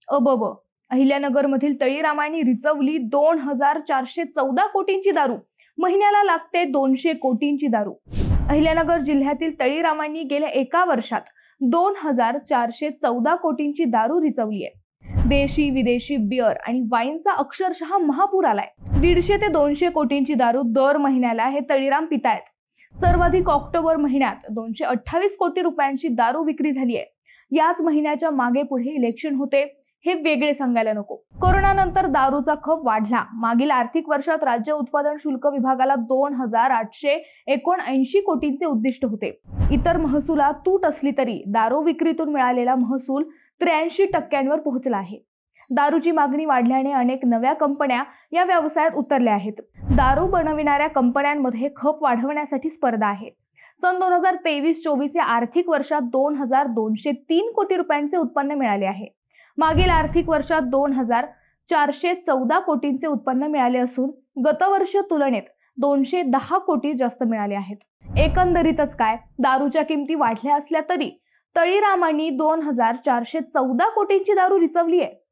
अबब अहिल्यानगर मधील तळीरामांनी रिचवली 2414 कोटींची दारू। महिन्याला लागते 200 कोटींची दारू। अहिल्यानगर जिल्ह्यातील तळीरामांनी गेल्या एका वर्षात 2414 कोटींची दारू रिचवली आहे। देशी विदेशी बियर आणि वाईनचा अक्षरशः महापूर आलाय। 150 ते 200 कोटींची दारू दर महिन्याला हे तळीराम पितायत। सर्वाधिक ऑक्टोबर महिन्यात 228 कोटी रुपयांची दारू विक्री झाली आहे। याच महिन्याच्या मागे पुढे इलेक्शन होते, हे वेगळे सांगायला नको। कोरोना नंतर दारूचा खप वाढला। मागील आर्थिक वर्षात राज्य उत्पादन शुल्क विभागाला 2879 कोटींचे उद्दिष्ट होते। इतर महसुलात तूट असली तरी दारू विक्रीतून मिळालेला महसूल 83% पोहोचला आहे। दारूची मागणी वाढल्याने अनेक नव्या कंपन्या या व्यवसायात उतरल्या आहेत। दारू बनविणाऱ्या कंपन्यांमध्ये खप वाढवण्यासाठी स्पर्धा आहे। सन 2023-24 या आर्थिक वर्षात 2203 कोटी रुपयांचे उत्पन्न मिळाले आहे। मागील आर्थिक वर्षात 2414 कोटींचे उत्पन्न मिळाले असून गतवर्ष तुलनेत 210 कोटी जास्त मिळाले आहेत। एकंदरीतच काय, दारूच्या किमती वाढल्या असल्या तरी तळीरामांनी 2414 कोटींची दारू रिचवली आहे।